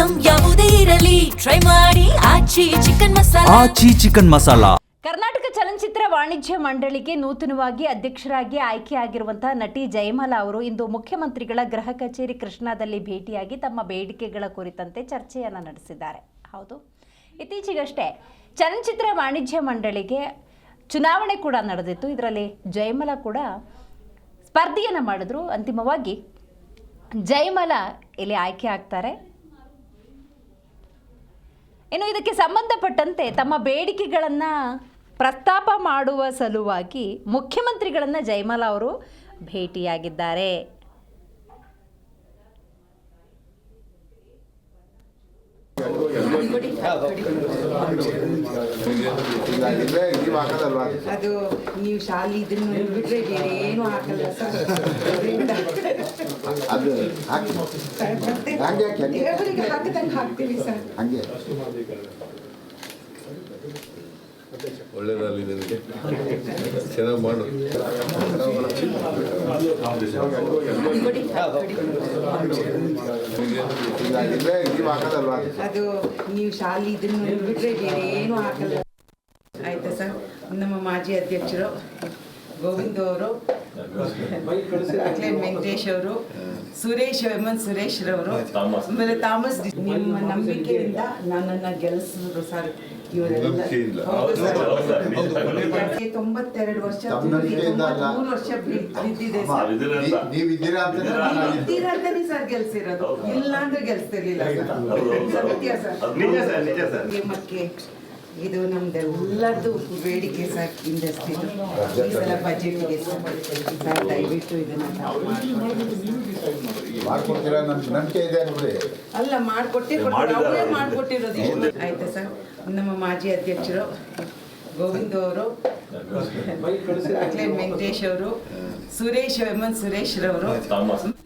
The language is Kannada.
ಐಟಂ ಯಾವುದೇ ಇರಲಿ ಟ್ರೈ ಮಾಡಿ ಆಚಿ ಚಿಕನ್ ಮಸಾಲಾ. ಕರ್ನಾಟಕ ಚಲನಚಿತ್ರ ವಾಣಿಜ್ಯ ಮಂಡಳಿಗೆ ನೂತನವಾಗಿ ಅಧ್ಯಕ್ಷರಾಗಿ ಆಯ್ಕೆಯಾಗಿರುವಂತಹ ನಟಿ ಜಯಮಾಲಾ ಅವರು ಇಂದು ಮುಖ್ಯಮಂತ್ರಿಗಳ ಗೃಹ ಕಚೇರಿ ಕೃಷ್ಣಾದಲ್ಲಿ ಭೇಟಿಯಾಗಿ ತಮ್ಮ ಬೇಡಿಕೆಗಳ ಕುರಿತಂತೆ ಚರ್ಚೆಯನ್ನು ನಡೆಸಿದ್ದಾರೆ. ಹೌದು, ಇತ್ತೀಚೆಗಷ್ಟೇ ಚಲನಚಿತ್ರ ವಾಣಿಜ್ಯ ಮಂಡಳಿಗೆ ಚುನಾವಣೆ ಕೂಡ ನಡೆದಿತ್ತು. ಇದರಲ್ಲಿ ಜಯಮಾಲಾ ಕೂಡ ಸ್ಪರ್ಧೆಯನ್ನು ಮಾಡಿದ್ರು. ಅಂತಿಮವಾಗಿ ಜಯಮಾಲಾ ಇಲ್ಲಿ ಆಯ್ಕೆ ಆಗ್ತಾರೆ. ಇನ್ನು ಇದಕ್ಕೆ ಸಂಬಂಧಪಟ್ಟಂತೆ ತಮ್ಮ ಬೇಡಿಕೆಗಳನ್ನು ಪ್ರಸ್ತಾಪ ಮಾಡುವ ಸಲುವಾಗಿ ಮುಖ್ಯಮಂತ್ರಿಗಳನ್ನು ಜಯಮಾಲಾ ಅವರು ಭೇಟಿಯಾಗಿದ್ದಾರೆ. ಅದು ನೀವು ಶಾಲೆ ಇದನ್ನು ಬಿಟ್ರೆ ಬೇರೆ ಏನು ಹಾಕಲ್ಲ ಸರ್. ಅದು ಹಾಕಿದಂಗೆ ಹಾಕ್ತೀವಿ ಸರ್. ಹಂಗೆ ಒಳ್ಳೆಯದಲ್ಲಿ ನಿನಗೆ ಚೆನ್ನಾಗಿ ಮಾಡು. ಅದು ನೀವು ಶಾಲೆ ಇದನ್ನು ಬಿಟ್ರೆ ಬೇರೆ ಏನು ಹಾಕಲ್ಲ. ಆಯ್ತಾ ಸರ್. ನಮ್ಮ ಮಾಜಿ ಅಧ್ಯಕ್ಷರು ಗೋವಿಂದ ಅವರು, ವೆಂಕಟೇಶ್ ಅವರು, ಸುರೇಶ್ ರವರು, ಆಮೇಲೆ ಥಾಮಸ್, ನಿಮ್ಮ ನಂಬಿಕೆಯಿಂದ ನನ್ನನ್ನು ಗೆಲ್ಲಿಸಿದ್ರು ಸರ್. ಇವರೆಲ್ಲ 92 ವರ್ಷ 3 ವರ್ಷ ಬಿದ್ದಿದೆ ಸರ್. ಇದ್ದೀರಾ ಅಂತಾನೆ ಸರ್ ಗೆಲ್ಸಿರೋದು, ಇಲ್ಲ ಅಂದ್ರೆ ಗೆಲ್ಸ್ತಿರ್ಲಿಲ್ಲ ಸರ್. ಸತ್ಯ ಸರ್. ಮತ್ತೆ ಇದು ನಮ್ದೆಲ್ಲರದು ಬೇಡಿಕೆ ಸರ್. ಇಂಡಸ್ಟ್ರಿದು ಈ ಸಲ ಬಜೆಟ್ ಇದೆ ಸರ್. ದಯವಿಟ್ಟು ಇದನ್ನು ಮಾಡ್ಕೊಡ್ತೀರಾ? ನಂಬಿಕೆ ಇದೆ ನೋಡಿ. ಅಲ್ಲ, ಅವರೇ ಮಾಡಿಕೊಟ್ಟಿರೋದು. ಆಯ್ತಾ ಸರ್. ನಮ್ಮ ಮಾಜಿ ಅಧ್ಯಕ್ಷರು ಗೋವಿಂದ ಅವರು, ವೆಂಕಟೇಶ್ ಅವರು, ಸುರೇಶ್ ರವರು,